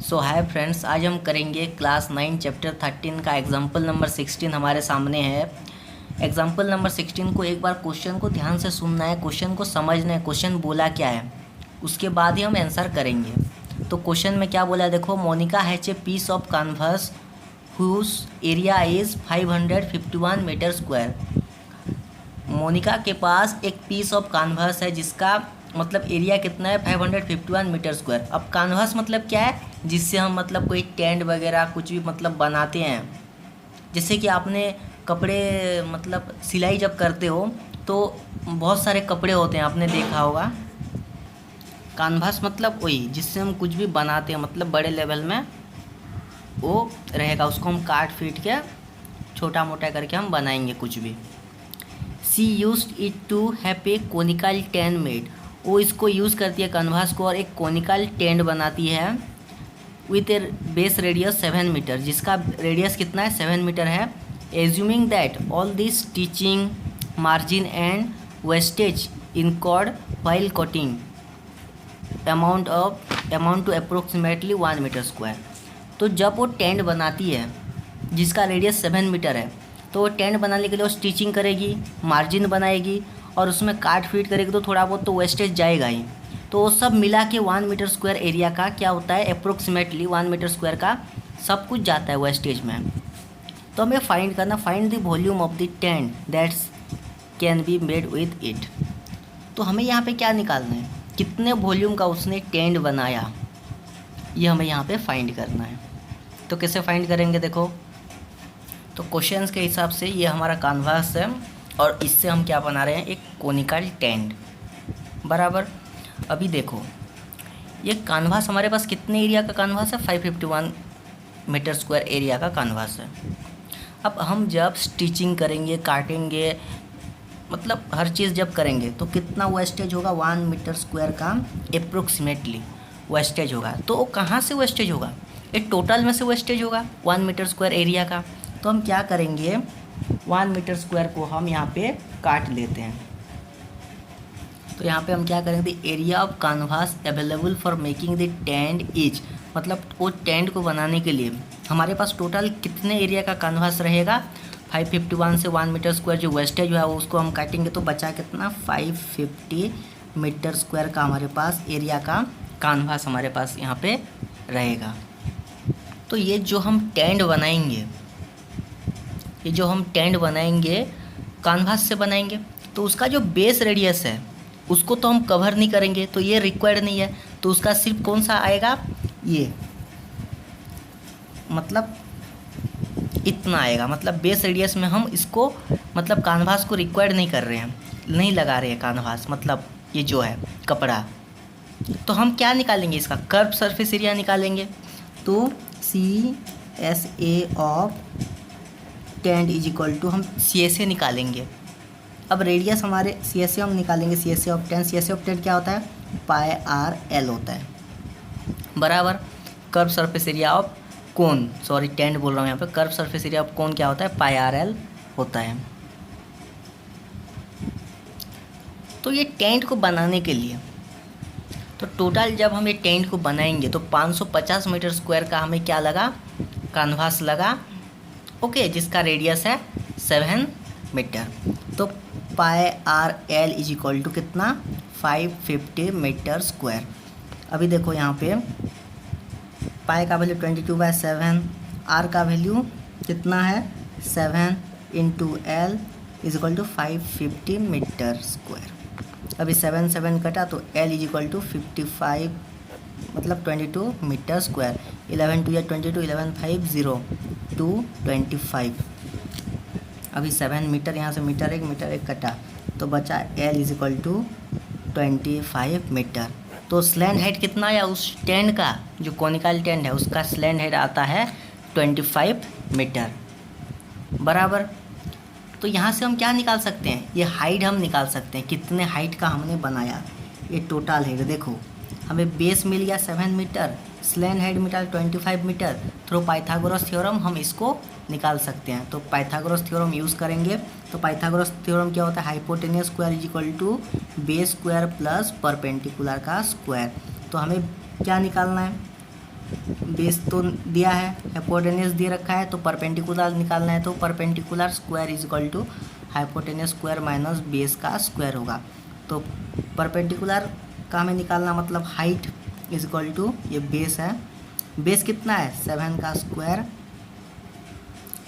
सो hi friends, आज हम करेंगे क्लास 9 चैप्टर 13 का एग्जाम्पल नंबर 16 हमारे सामने है। एग्जाम्पल नंबर 16 को एक बार क्वेश्चन को ध्यान से सुनना है, क्वेश्चन को समझना है, क्वेश्चन बोला क्या है, उसके बाद ही हम आंसर करेंगे। तो क्वेश्चन में क्या बोला है देखो, Monika has a piece of canvas whose area is 551 metre square. Monika के पास एक पीस ऑफ कैनवस है जिसका मतलब एरिया कितना है 551 मीटर स्क्वायर। अब कैनवस मतलब क्या है, जिससे हम मतलब कोई टेंट वगैरह कुछ भी मतलब बनाते हैं। जैसे कि आपने कपड़े मतलब सिलाई जब करते हो तो बहुत सारे कपड़े होते हैं, आपने देखा होगा। कैनवस मतलब वही जिससे हम कुछ भी बनाते हैं, मतलब बड़े लेवल में वो रहेगा, उसको हम काट फीट के छोटा मोटा करके हम बनाएंगे कुछ भी। She used it to have a conical tent made. वो इसको यूज़ करती है कैनवास को और एक कोनिकल टेंट बनाती है with a base radius 7 metre, जिसका रेडियस कितना है 7 मीटर है। Assuming that all this stitching margin and wastage incurred while cutting amount to approximately 1 metre square. तो जब वो टेंट बनाती है जिसका रेडियस 7 मीटर है, तो वो टेंट बनाने के लिए वो स्टिचिंग करेगी, मार्जिन बनाएगी और उसमें काट फीट करेगी, तो थोड़ा बहुत तो वेस्टेज जाएगा ही। तो वो सब मिला के 1 मीटर स्क्वायर एरिया का क्या होता है, अप्रोक्सीमेटली 1 मीटर स्क्वायर का सब कुछ जाता है वेस्टेज में। तो हमें फाइंड करना, find the volume of the tent that's can be made with it. तो हमें यहाँ पे क्या निकालना है, कितने वॉल्यूम का उसने टेंट बनाया, ये हमें यहाँ पे फाइंड करना है। तो कैसे फाइंड करेंगे देखो, तो क्वेश्चंस के हिसाब से ये हमारा कैनवास है और इससे हम क्या बना रहे हैं, एक कोनिकल टेंट बराबर। अभी देखो ये कैनवास हमारे पास कितने एरिया का कैनवास है, 551 मीटर स्क्वायर एरिया का कैनवास है। अब हम जब स्टिचिंग करेंगे, काटेंगे, मतलब हर चीज़ जब करेंगे तो कितना वेस्टेज होगा, 1 मीटर स्क्वायर का अप्रोक्सीमेटली वेस्टेज होगा। तो वो कहाँ से वेस्टेज होगा, ये टोटल में से वेस्टेज होगा 1 मीटर स्क्वायर एरिया का। तो हम क्या करेंगे, 1 मीटर स्क्वायर को हम यहाँ पे काट लेते हैं। तो यहाँ पे हम क्या करेंगे, area of canvas available for making the tent is, मतलब वो टेंट को बनाने के लिए हमारे पास टोटल कितने एरिया का कैनवास रहेगा, 551 से 1 मीटर स्क्वायर जो वेस्टेज है उसको हम काटेंगे तो बचा कितना 550 मीटर स्क्वायर का हमारे पास एरिया का कैनवास हमारे पास यहाँ पे रहेगा। तो ये जो हम टेंट बनाएंगे, ये जो हम टेंट बनाएंगे कैनवास से बनाएंगे, तो उसका जो बेस रेडियस है उसको तो हम कवर नहीं करेंगे, तो ये रिक्वायर्ड नहीं है। तो उसका सिर्फ कौन सा आएगा, ये मतलब इतना आएगा, मतलब बेस रेडियस में हम इसको मतलब कैनवास को रिक्वायर्ड नहीं कर रहे हैं, नहीं लगा रहे हैं कैनवास, मतलब ये जो है कपड़ा। तो हम क्या निकालेंगे, इसका कर्व सरफेस एरिया निकालेंगे। तो CSA of tent is equal to हम CSA निकालेंगे। अब रेडियस हमारे CSA हम निकालेंगे, CSA of tent, CSA of tent क्या होता है, πRL होता है बराबर। Curve surface area of cone, sorry tent बोल रहा हूँ यहाँ पे, curve surface area of cone क्या होता है, πRL होता है। तो ये टेंट को बनाने के लिए, तो टोटल जब हम ये टेंट को बनाएंगे तो 550 मीटर स्क्वायर का हमें क्या लगा, कैनवास लगा, ओके, जिसका रेडियस है 7 मीटर। तो πRL इज इक्वल टू कितना, 550 मीटर स्क्वायर। अभी देखो यहाँ पे पाई का वैल्यू 22/7, R का वैल्यू कितना है 7 into L is equal to 550 metre square. अभी 7 7 कटा तो L इज इक्वल टू 55 मतलब 22 मीटर स्क्वायर। 11 2 या 22, 11 5 0 2 25। अभी 7 मीटर, यहाँ से मीटर एक कटा तो बचा L is equal to 25 metre. तो स्लैंड हाइट कितना आया उस टेंट का, जो कोनिकल टेंट है उसका स्लैंड हाइट आता है 25 मीटर बराबर। तो यहाँ से हम क्या निकाल सकते हैं, ये हाइट हम निकाल सकते हैं, कितने हाइट का हमने बनाया। ये टोटल हाइट देखो, हमें बेस मिल गया 7 मीटर, स्लैंड हाइट मिला 25 मीटर। थ्रू पाइथागोरस थ्योरम हम इसको निकाल सकते हैं। तो पाइथागोरस थ्योरम यूज़ करेंगे। तो पाइथागोरस थ्योरम क्या होता है, hypotenuse square is equal to base square plus perpendicular का स्क्वायर। तो हमें क्या निकालना है, बेस तो दिया है, हाइपोटेनियस दे रखा है, तो परपेंडिकुलर निकालना है, तो perpendicular square is equal to hypotenuse square minus base का स्क्वायर होगा। तो परपेंडिकुलर का हमें निकालना मतलब हाइट इज इक्वल टू ये बेस है, बेस कितना है 7 का स्क्वायर,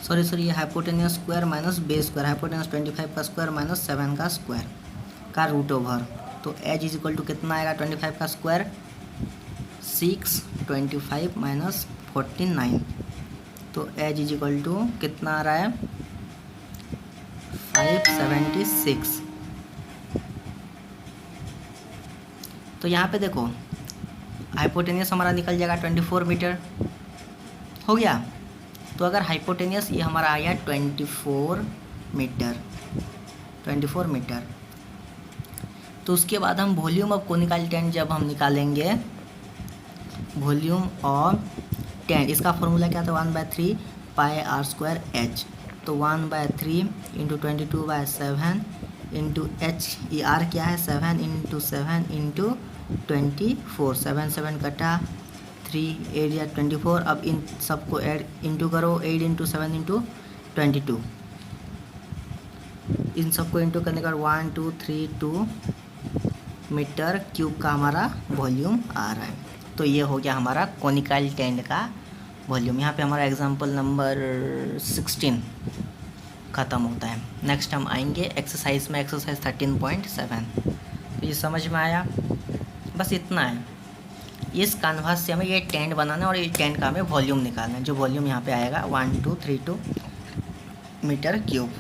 सॉरी ये hypotenuse square minus base square, hypotenuse 25 का स्क्वायर माइनस 7 का स्क्वायर का रूट ओवर। तो एज इज इक्वल टू कितना आएगा 25 का स्क्वायर 6, 25 माइनस 49, तो एज इज इक्वल टू कितना आ रहा है 576। तो यहाँ पे देखो हाइपोटेनियस हमारा निकल जाएगा 24 मीटर हो गया। तो अगर हाइपोटेनियस ये हमारा आ गया 24 मीटर, तो उसके बाद हम वॉल्यूम ऑफ कोनिकल टेंट जब हम निकालेंगे, वॉल्यूम ऑफ टेंट इसका फॉर्मूला क्या था 1/3 पाई आर स्क्वायर एच। तो 1/3 इंटू 22/7 इंटू एच, ये आर क्या है 7 इंटू 7 इंटू 24, 7 7 कटा 3 एरिया 24। अब इन सबको ऐड इंटू करो, 8 इंटू 7 इंटू 22, इन सबको इंटू करने का 1232 मीटर क्यूब का हमारा वॉल्यूम आ रहा है। तो ये हो गया हमारा कोनिकल टेंट का वॉल्यूम। यहाँ पे हमारा एग्जांपल नंबर 16 ख़त्म होता है। नेक्स्ट हम आएंगे एक्सरसाइज में, एक्सरसाइज 13.7। तो ये समझ में आया, बस इतना है। इस कानवास से हमें ये टेंट बनाना है और ये टेंट का हमें वॉल्यूम निकालना है, जो वॉल्यूम यहाँ पे आएगा 1232 मीटर क्यूब।